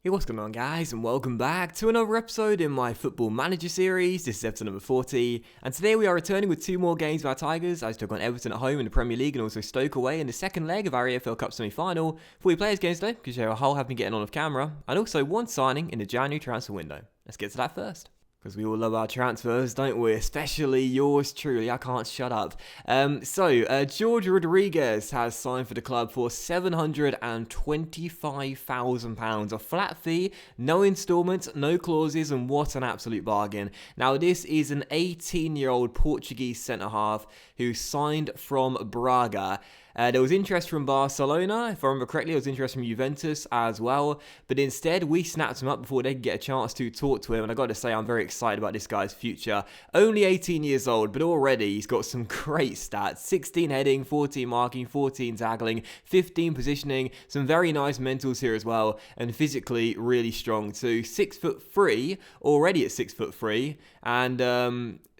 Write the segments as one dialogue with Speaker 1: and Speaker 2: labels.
Speaker 1: Hey, what's going on, guys, and welcome back to another episode in my Football Manager series. This is episode number 40, and today we are returning with two more games of our Tigers, as we took on Everton at home in the Premier League and also Stoke away in the second leg of our EFL Cup Semifinal. 40 players games today, because our whole have been getting on off camera, and also one signing in the January transfer window. Let's get to that first. Because we all love our transfers, don't we? Especially yours truly. I can't shut up. George Rodriguez has signed for the club for £725,000. A flat fee, no instalments, no clauses, and what an absolute bargain. Now, this is an 18-year-old Portuguese centre-half who signed from Braga. There was interest from Barcelona, if I remember correctly. There was interest from Juventus as well. But instead, we snapped him up before they could get a chance to talk to him. And I got to say, I'm very excited about this guy's future. Only 18 years old, but already he's got some great stats. 16 heading, 14 marking, 14 tackling, 15 positioning. Some very nice mentals here as well. And physically really strong too. 6'3", already at 6'3". And,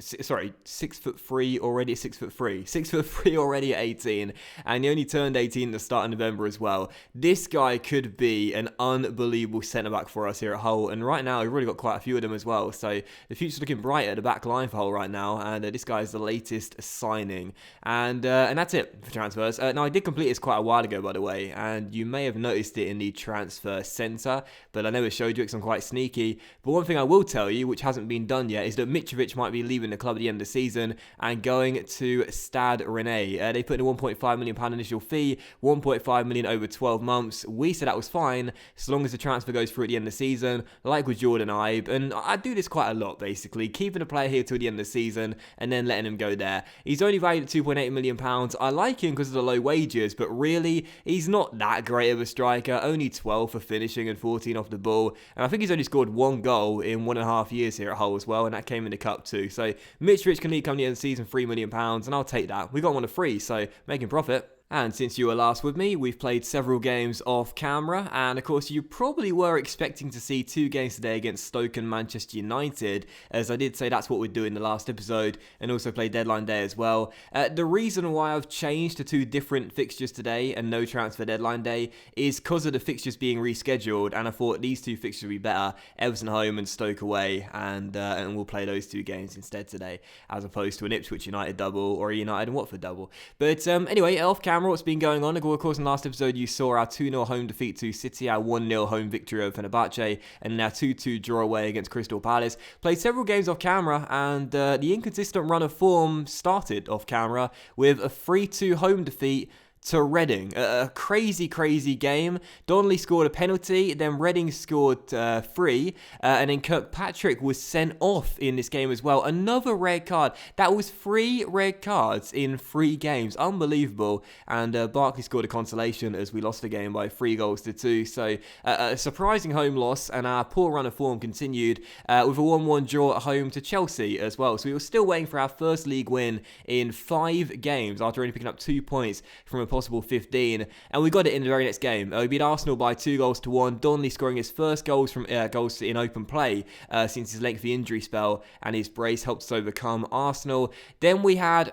Speaker 1: 6'3", already at 6'3". 6'3", already at 18. And he only turned 18 at the start of November as well. This guy could be an unbelievable centre-back for us here at Hull. And right now, we've already got quite a few of them as well. So the future's looking bright at the back line for Hull right now. And this guy is the latest signing. And that's it for transfers. Now, I did complete this quite a while ago, by the way. And you may have noticed it in the transfer centre. But I never showed you because I'm quite sneaky. But one thing I will tell you, which hasn't been done yet, is that Mitrovic might be leaving the club at the end of the season and going to Stade Rennais. They put in a £1.5 million initial fee, 1.5 million over 12 months. We said that was fine, so long as the transfer goes through at the end of the season, like with Jordan Ibe. And I do this quite a lot, basically, keeping a player here till the end of the season and then letting him go there. He's only valued at £2.8 million. I like him because of the low wages, but really, he's not that great of a striker. Only 12 for finishing and 14 off the ball. And I think he's only scored one goal in 1.5 years here at Hull as well, and that came in the Cup too. So Mitrovic can leave come the end of the season, £3 million, and I'll take that. We got one of free, so making profit. And since you were last with me, we've played several games off camera, and of course you probably were expecting to see two games today against Stoke and Manchester United, as I did say that's what we'd do in the last episode, and also play deadline day as well. The reason why I've changed to two different fixtures today and no transfer deadline day is because of the fixtures being rescheduled, and I thought these two fixtures would be better, Everton home and Stoke away, and we'll play those two games instead today, as opposed to an Ipswich United double or a United and Watford double. But anyway, off camera, what's been going on? Of course, in the last episode, you saw our 2-0 home defeat to City, our 1-0 home victory over Fenerbahce, and our 2-2 draw away against Crystal Palace. Played several games off camera, and the inconsistent run of form started off camera with a 3-2 home defeat to Reading. A crazy game. Donnelly scored a penalty, then Reading scored 3, and then Kirkpatrick was sent off in this game as well. Another red card. That was 3 red cards in 3 games. Unbelievable. And Barkley scored a consolation as we lost the game by 3-2. So a surprising home loss, and our poor run of form continued with a 1-1 draw at home to Chelsea as well. So we were still waiting for our first league win in 5 games after only picking up 2 points from a possible 15, and we got it in the very next game. We beat Arsenal by 2-1. Donnelly scoring his first goals in open play since his lengthy injury spell, and his brace helped us overcome Arsenal. Then we had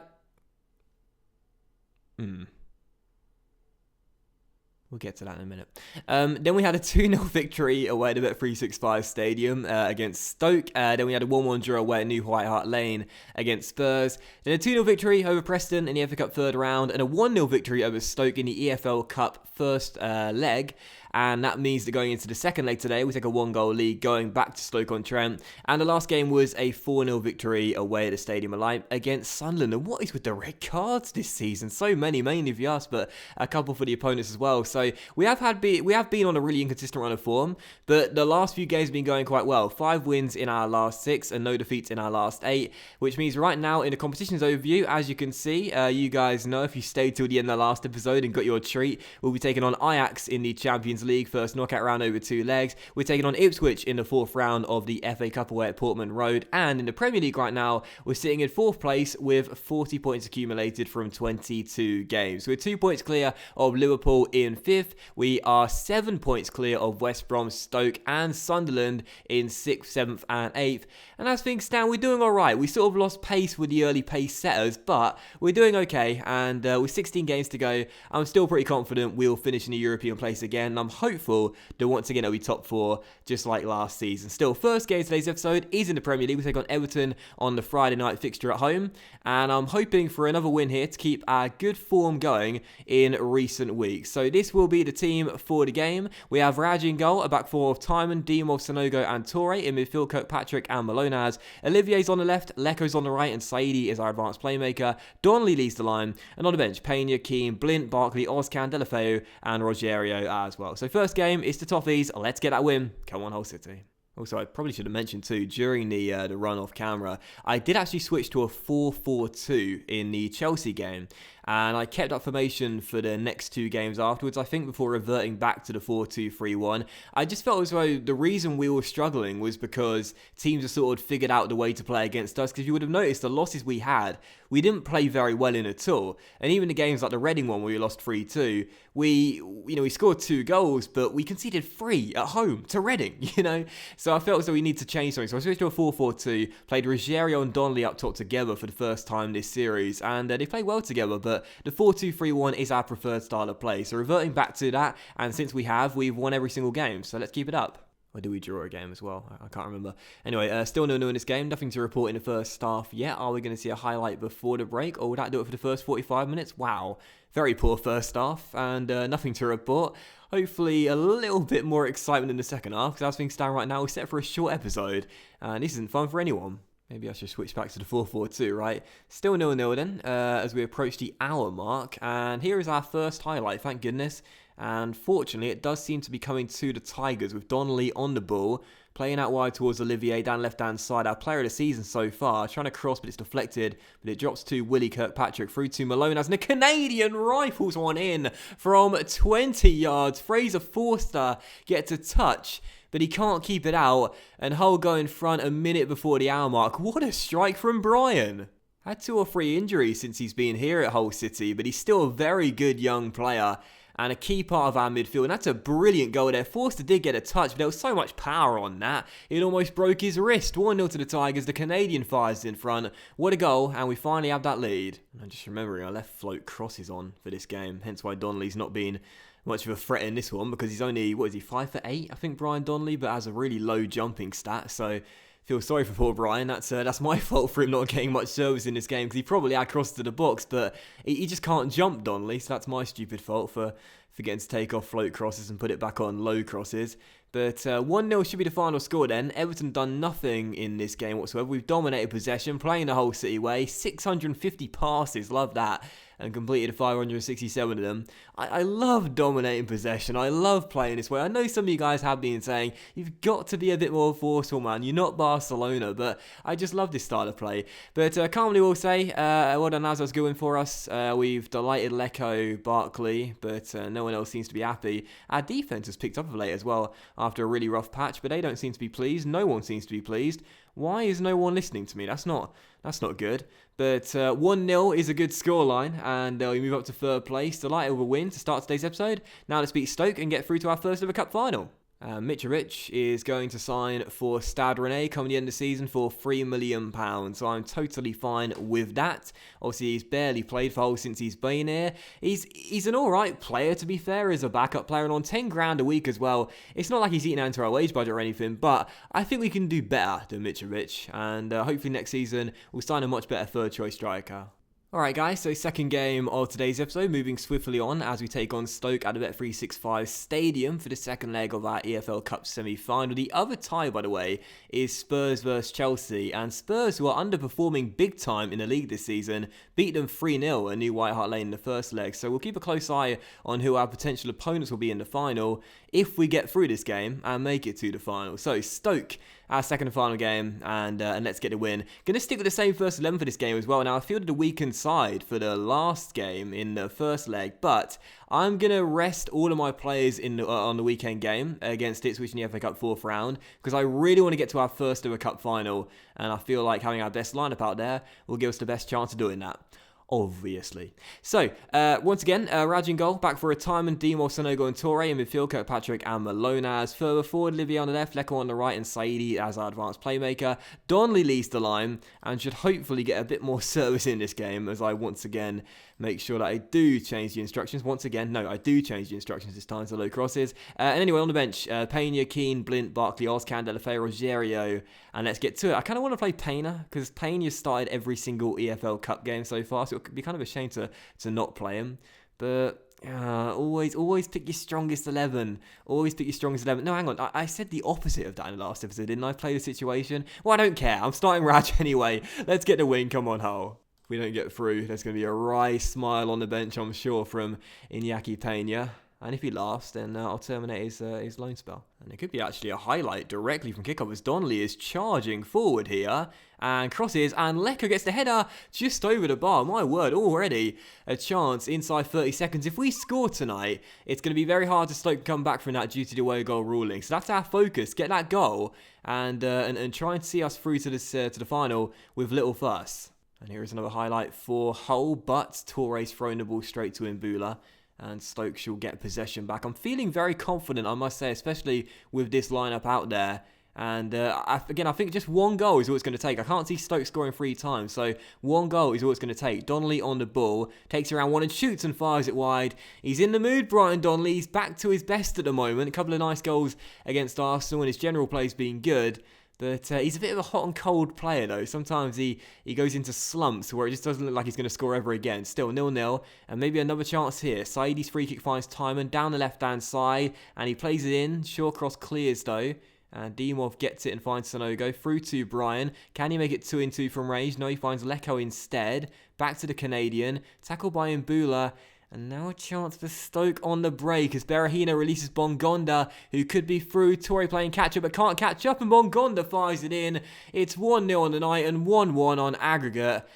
Speaker 1: We'll get to that in a minute. Then we had a 2-0 victory away at the Bet365 Stadium against Stoke. Then we had a 1-1 draw away at New White Hart Lane against Spurs. Then a 2-0 victory over Preston in the EFL Cup third round, and a 1-0 victory over Stoke in the EFL Cup first leg. And that means that going into the second leg today, we take a 1-goal lead going back to Stoke-on-Trent. And the last game was a 4-0 victory away at the Stadium of Light against Sunderland. And what is with the red cards this season? So many, mainly for us, but a couple for the opponents as well. So we have been on a really inconsistent run of form, but the last few games have been going quite well. 5 wins in our last 6 and no defeats in our last 8, which means right now in the competitions overview, as you can see, you guys know if you stayed till the end of the last episode and got your treat, we'll be taking on Ajax in the Champions League first knockout round over 2 legs. We're taking on Ipswich in the 4th round of the FA Cup away at Portman Road, and in the Premier League right now we're sitting in 4th place with 40 points accumulated from 22 games. We're 2 points clear of Liverpool in 5th. We are 7 points clear of West Brom, Stoke and Sunderland in 6th, 7th and 8th. And as things stand, we're doing alright. We sort of lost pace with the early pace setters, but we're doing okay, and with 16 games to go, I'm still pretty confident we'll finish in a European place again. I'm I'm hopeful that once again it'll be top 4 just like last season. Still, first game of today's episode is in the Premier League. We take on Everton on the Friday night fixture at home, and I'm hoping for another win here to keep our good form going in recent weeks. So this will be the team for the game. We have Raji in goal, a back four of Timon, Dimov, Sonogo and Torre. In midfield, Kirkpatrick and Malonaz. Olivier's on the left, Leko's on the right, and Saidi is our advanced playmaker. Donnelly leads the line, and on the bench, Pena, Keane, Blint, Barkley, Ozcan, Delafeu and Rogerio as well. So first game is the Toffees. Let's get that win. Come on, Hull City. Also, I probably should have mentioned too, during the run off camera, I did actually switch to a 4-4-2 in the Chelsea game. And I kept that formation for the next 2 games afterwards, I think, before reverting back to the 4-2-3-1. I just felt as though the reason we were struggling was because teams had sort of figured out the way to play against us. Because you would have noticed the losses we had, we didn't play very well in at all. And even the games like the Reading one where we lost 3-2, we scored 2 goals, but we conceded 3 at home to Reading, So I felt as though we need to change something. So I switched to a 4-4-2, played Rogerio and Donnelly up top together for the first time this series. And they played well together, but the 4-2-3-1 is our preferred style of play. So reverting back to that, and since we've won every single game. So let's keep it up. Or do we draw a game as well? I can't remember. Anyway, still 0-0 in this game. Nothing to report in the first half yet. Are we going to see a highlight before the break? Or would that do it for the first 45 minutes? Wow. Very poor first half. And nothing to report. Hopefully a little bit more excitement in the second half. Because as things stand right now, we're set for a short episode. And this isn't fun for anyone. Maybe I should switch back to the 4-4-2, right? Still 0-0 then, as we approach the hour mark. And here is our first highlight, thank goodness. And fortunately, it does seem to be coming to the Tigers with Donnelly on the ball, playing out wide towards Olivier down left-hand side. Our player of the season so far, trying to cross, but it's deflected. But it drops to Willie Kirkpatrick through to Malone as the Canadian rifles one in from 20 yards. Fraser Forster gets a touch, but he can't keep it out, and Hull go in front a minute before the hour mark. What a strike from Brian! Had 2 or 3 injuries since he's been here at Hull City, but he's still a very good young player and a key part of our midfield. And that's a brilliant goal there. Forster did get a touch, but there was so much power on that, it almost broke his wrist. 1-0 to the Tigers. The Canadian fires in front. What a goal, and we finally have that lead. I'm just remembering I left float crosses on for this game, hence why Donnelly's not been much of a threat in this one, because he's only, 5'8", I think, Brian Donnelly, but has a really low jumping stat, so feel sorry for poor Brian. That's my fault for him not getting much service in this game, because he probably had crossed to the box, but he just can't jump, Donnelly, so that's my stupid fault for forgetting to take off float crosses and put it back on low crosses. But 1-0 should be the final score then. Everton done nothing in this game whatsoever. We've dominated possession, playing the Hull City way. 650 passes, love that. And completed 567 of them. I love dominating possession. I love playing this way. I know some of you guys have been saying, you've got to be a bit more forceful, man. You're not Barcelona, but I just love this style of play. But calmly we'll say, well done, Nazar's going for us. We've delighted Leko, Barkley, but no one else seems to be happy. Our defense has picked up of late as well after a really rough patch, but they don't seem to be pleased. No one seems to be pleased. Why is no one listening to me? That's not good. But 1-0 is a good scoreline, and we move up to 3rd place. Delighted with a win to start today's episode. Now let's beat Stoke and get through to our first ever cup final. Mitrovic is going to sign for Stade Rennais coming the end of the season for £3 million. So I'm totally fine with that. Obviously, he's barely played for Hull since he's been here. He's an alright player, to be fair, as a backup player, and on 10 grand a week as well. It's not like he's eating into our wage budget or anything, but I think we can do better than Mitrovic, and hopefully next season we'll sign a much better third choice striker. Alright guys, so second game of today's episode, moving swiftly on as we take on Stoke at the Bet365 Stadium for the second leg of our EFL Cup Semifinal. The other tie, by the way, is Spurs vs Chelsea, and Spurs, who are underperforming big time in the league this season, beat them 3-0 at New White Hart Lane in the first leg. So we'll keep a close eye on who our potential opponents will be in the final if we get through this game and make it to the final. So Stoke, our second and final game, and let's get the win. Going to stick with the same first 11 for this game as well. Now, I fielded a weakened side for the last game in the first leg, but I'm going to rest all of my players on the weekend game against Ipswich in the FA Cup 4th round, because I really want to get to our first ever cup final, and I feel like having our best lineup out there will give us the best chance of doing that. obviously. So, once again, Raj in goal, back for retirement, Dimov, Sonogo and Torre in midfield, Kirkpatrick and Malonas. Further forward, Olivier on the left, Leko on the right, and Saidi as our advanced playmaker. Donnelly leads the line and should hopefully get a bit more service in this game, as I once again make sure that I do change the instructions. Once again, no, I do change the instructions this time to low crosses. And anyway, on the bench, Pena, Keane, Blint, Barkley, Oscan, Delafay, Rogerio. And let's get to it. I kind of want to play Pena, because Pena started every single EFL Cup game so far, so it could be kind of a shame to not play him. But always pick your strongest 11. Always pick your strongest 11. No, hang on. I said the opposite of that in the last episode, didn't I? Play the situation. Well, I don't care. I'm starting Raj anyway. Let's get the win. Come on, Hull. If we don't get through, there's going to be a wry smile on the bench, I'm sure, from Iñaki Pena. And if he laughs, then I'll terminate his loan spell. And it could be actually a highlight directly from kickoff as Donnelly is charging forward here. And crosses, and Leko gets the header just over the bar. My word, already a chance inside 30 seconds. If we score tonight, it's going to be very hard to Stoke come back from that due to the away goal ruling. So that's our focus. Get that goal and try and see us through to this to the final with little fuss. And here is another highlight for Hull, but Torres throwing the ball straight to Mbula. And Stoke shall get possession back. I'm feeling very confident, I must say, especially with this lineup out there. And I think just one goal is all it's going to take. I can't see Stoke scoring 3 times, so one goal is all it's going to take. Donnelly on the ball, takes around one and shoots and fires it wide. He's in the mood, Brian Donnelly. He's back to his best at the moment. A couple of nice goals against Arsenal, and his general play's been good. But he's a bit of a hot and cold player, though. Sometimes he goes into slumps where it just doesn't look like he's going to score ever again. Still 0-0, and maybe another chance here. Saidi's free kick finds Timon down the left-hand side, and he plays it in. Short cross clears, though. And Dimov gets it and finds Sonogo. Through to Brian. Can he make it 2-2 from range? No, he finds Leko instead. Back to the Canadian. Tackled by Mbula. And now a chance for Stoke on the break as Berahino releases Bongonda, who could be through. Torre playing catch-up but can't catch up, and Bongonda fires it in. It's 1-0 on the night and 1-1 on aggregate.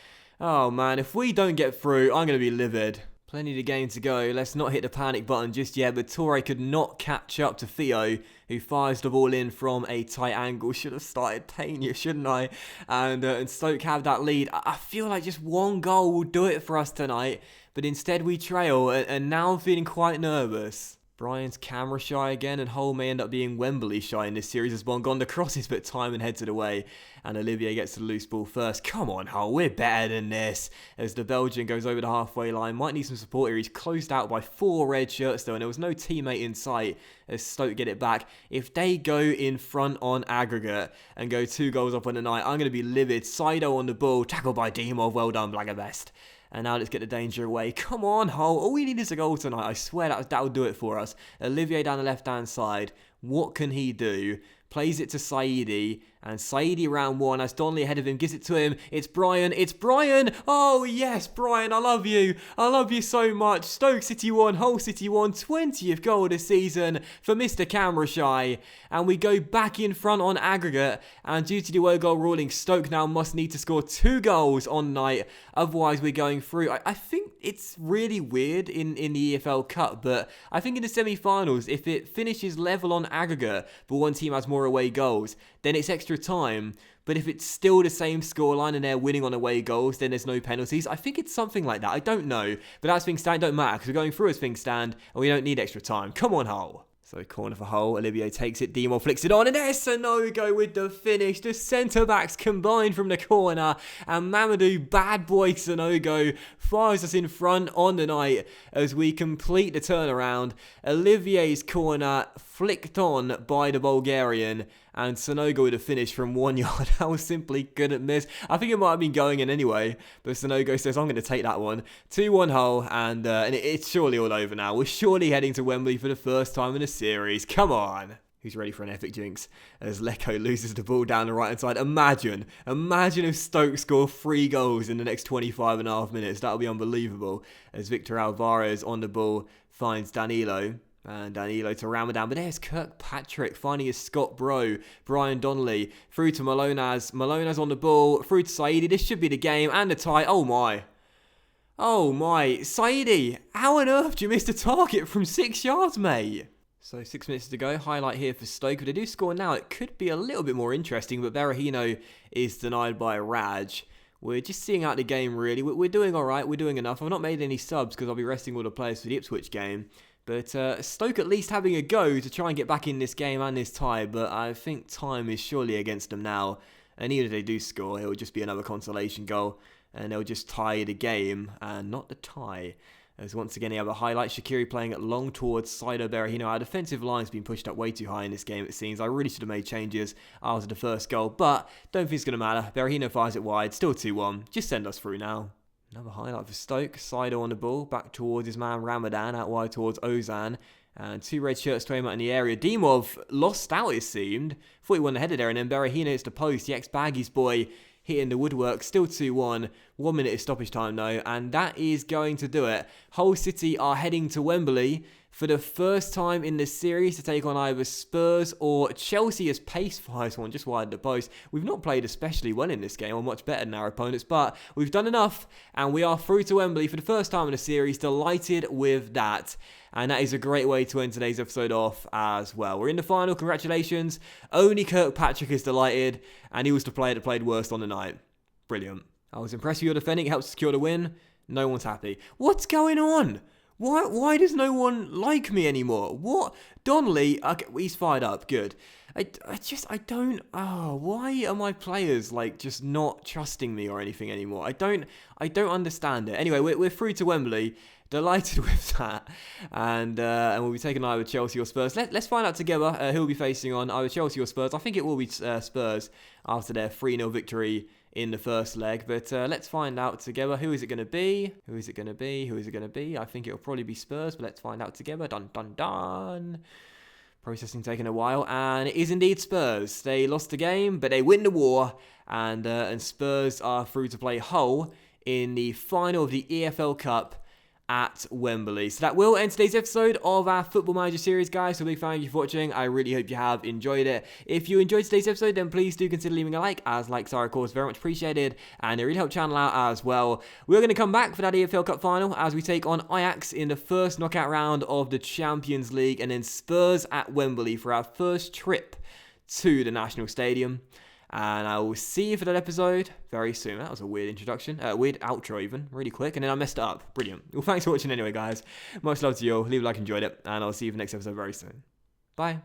Speaker 1: Oh man, if we don't get through, I'm going to be livid. Plenty of the game to go. Let's not hit the panic button just yet, but Torre could not catch up to Theo, who fires the ball in from a tight angle. Should have started Pena, shouldn't I? And Stoke have that lead. I feel like just one goal will do it for us tonight, but instead we trail, and now I'm feeling quite nervous. Brian's camera shy again, and Hull may end up being Wembley shy in this series as Bongonda crosses, but Timon heads it away, and Olivier gets the loose ball first. Come on, Hull, we're better than this. As the Belgian goes over the halfway line, might need some support here. He's closed out by 4 red shirts though, and there was no teammate in sight as Stoke get it back. If they go in front on aggregate and go 2 goals up on the night, I'm going to be livid. Saido on the ball, tackled by Dimov. Well done, Blagabest. And now let's get the danger away. Come on, Hull. All we need is a goal tonight. I swear that will do it for us. Olivier down the left-hand side. What can he do? Plays it to Saidi. And Saidi round 1 as Donnelly ahead of him. Gives it to him. It's Brian. It's Brian. Oh, yes, Brian. I love you. I love you so much. Stoke City 1. Hull City 1. 20th goal this season for Mr. Camera Shy. And we go back in front on aggregate. And due to the away goal ruling, Stoke now must need to score 2 goals on night. Otherwise, we're going through. I think it's really weird in the EFL Cup. But I think in the semi-finals, if it finishes level on aggregate, but one team has more away goals, then it's extra time. But if it's still the same scoreline and they're winning on away goals, then there's no penalties. I think it's something like that. I don't know. But as things stand, don't matter because we're going through as things stand and we don't need extra time. Come on, Hull. So corner for Hull. Olivier takes it. Dimo flicks it on. And there's Sonogo with the finish. The centre-backs combined from the corner. And Mamadou, bad boy Sonogo, fires us in front on the night as we complete the turnaround. Olivier's corner flicked on by the Bulgarian. And Sonogo with a finish from 1 yard. That was simply couldn't miss. I think it might have been going in anyway. But Sonogo says, I'm going to take that one. 2-1 Hull. And it's surely all over now. We're surely heading to Wembley for the first time in a series. Come on. Who's ready for an epic jinx? As Leko loses the ball down the right-hand side. Imagine if Stoke score 3 goals in the next 25.5 minutes. That would be unbelievable. As Victor Alvarez on the ball finds Danilo. And Danilo to Ramadan, but there's Kirkpatrick finding his Scott Bro, Brian Donnelly, through to Malonas, Malonas on the ball, through to Saidi, this should be the game, and the tie, oh my, Saidi, how on earth do you miss the target from 6 yards, mate? So 6 minutes to go, highlight here for Stoke, if they do score now, it could be a little bit more interesting, but Berahino is denied by Raj. we're just seeing out the game, really. We're doing all right. We're doing enough. I've not made any subs because I'll be resting all the players for the Ipswich game. But Stoke at least having a go to try and get back in this game and this tie. But I think time is surely against them now. And even if they do score, it will just be another consolation goal. And they'll just tie the game and not the tie. As once again, you have a highlight. Shaqiri playing it long towards Saido Berahino. Our defensive line's been pushed up way too high in this game, it seems. I really should have made changes after the first goal, but don't think it's going to matter. Berahino fires it wide. Still 2-1. Just send us through now. Another highlight for Stoke. Saido on the ball. Back towards his man Ramadan. Out wide towards Ozan. And 2 red shirts to him out in the area. Dimov lost out, it seemed. Thought he won the header there. And then Berahino hits the post. The ex-Baggies boy hitting the woodwork. Still 2-1. 1 minute is stoppage time though. And that is going to do it. Hull City are heading to Wembley for the first time in this series to take on either Spurs or Chelsea as pace fires one just wide the post. We've not played especially well in this game, or much better than our opponents, but we've done enough and we are through to Wembley for the first time in the series. Delighted with that. And that is a great way to end today's episode off as well. We're in the final. Congratulations. Only Kirkpatrick is delighted, and he was the player that played worst on the night. Brilliant. I was impressed with your defending. It helped secure the win. No one's happy. What's going on? Why does no one like me anymore? What? Donnelly, okay, he's fired up. Good. I don't, why are my players, like, just not trusting me or anything anymore? I don't understand it. Anyway, we're through to Wembley. Delighted with that. And we'll be taking either Chelsea or Spurs. Let's find out together who will be facing on either Chelsea or Spurs. I think it will be Spurs after their 3-0 victory in the first leg. But let's find out together. Who is it going to be? Who is it going to be? Who is it going to be? I think it will probably be Spurs, but let's find out together. Dun, dun, dun. Processing taking a while, and it is indeed Spurs. They lost the game, but they win the war, and Spurs are through to play Hull in the final of the EFL Cup at Wembley. So that will end today's episode of our Football Manager series, guys. So big thank you for watching. I really hope you have enjoyed it. If you enjoyed today's episode, then please do consider leaving a like, as likes are of course very much appreciated, and it really helps the channel out as well. We're going to come back for that EFL Cup final as we take on Ajax in the first knockout round of the Champions League, and then Spurs at Wembley for our first trip to the National Stadium. And I will see you for that episode very soon. That was a weird introduction. Weird outro even. Really quick. And then I messed it up. Brilliant. Well, thanks for watching anyway, guys. Much love to you all. Leave a like if you enjoyed it. And I'll see you for the next episode very soon. Bye.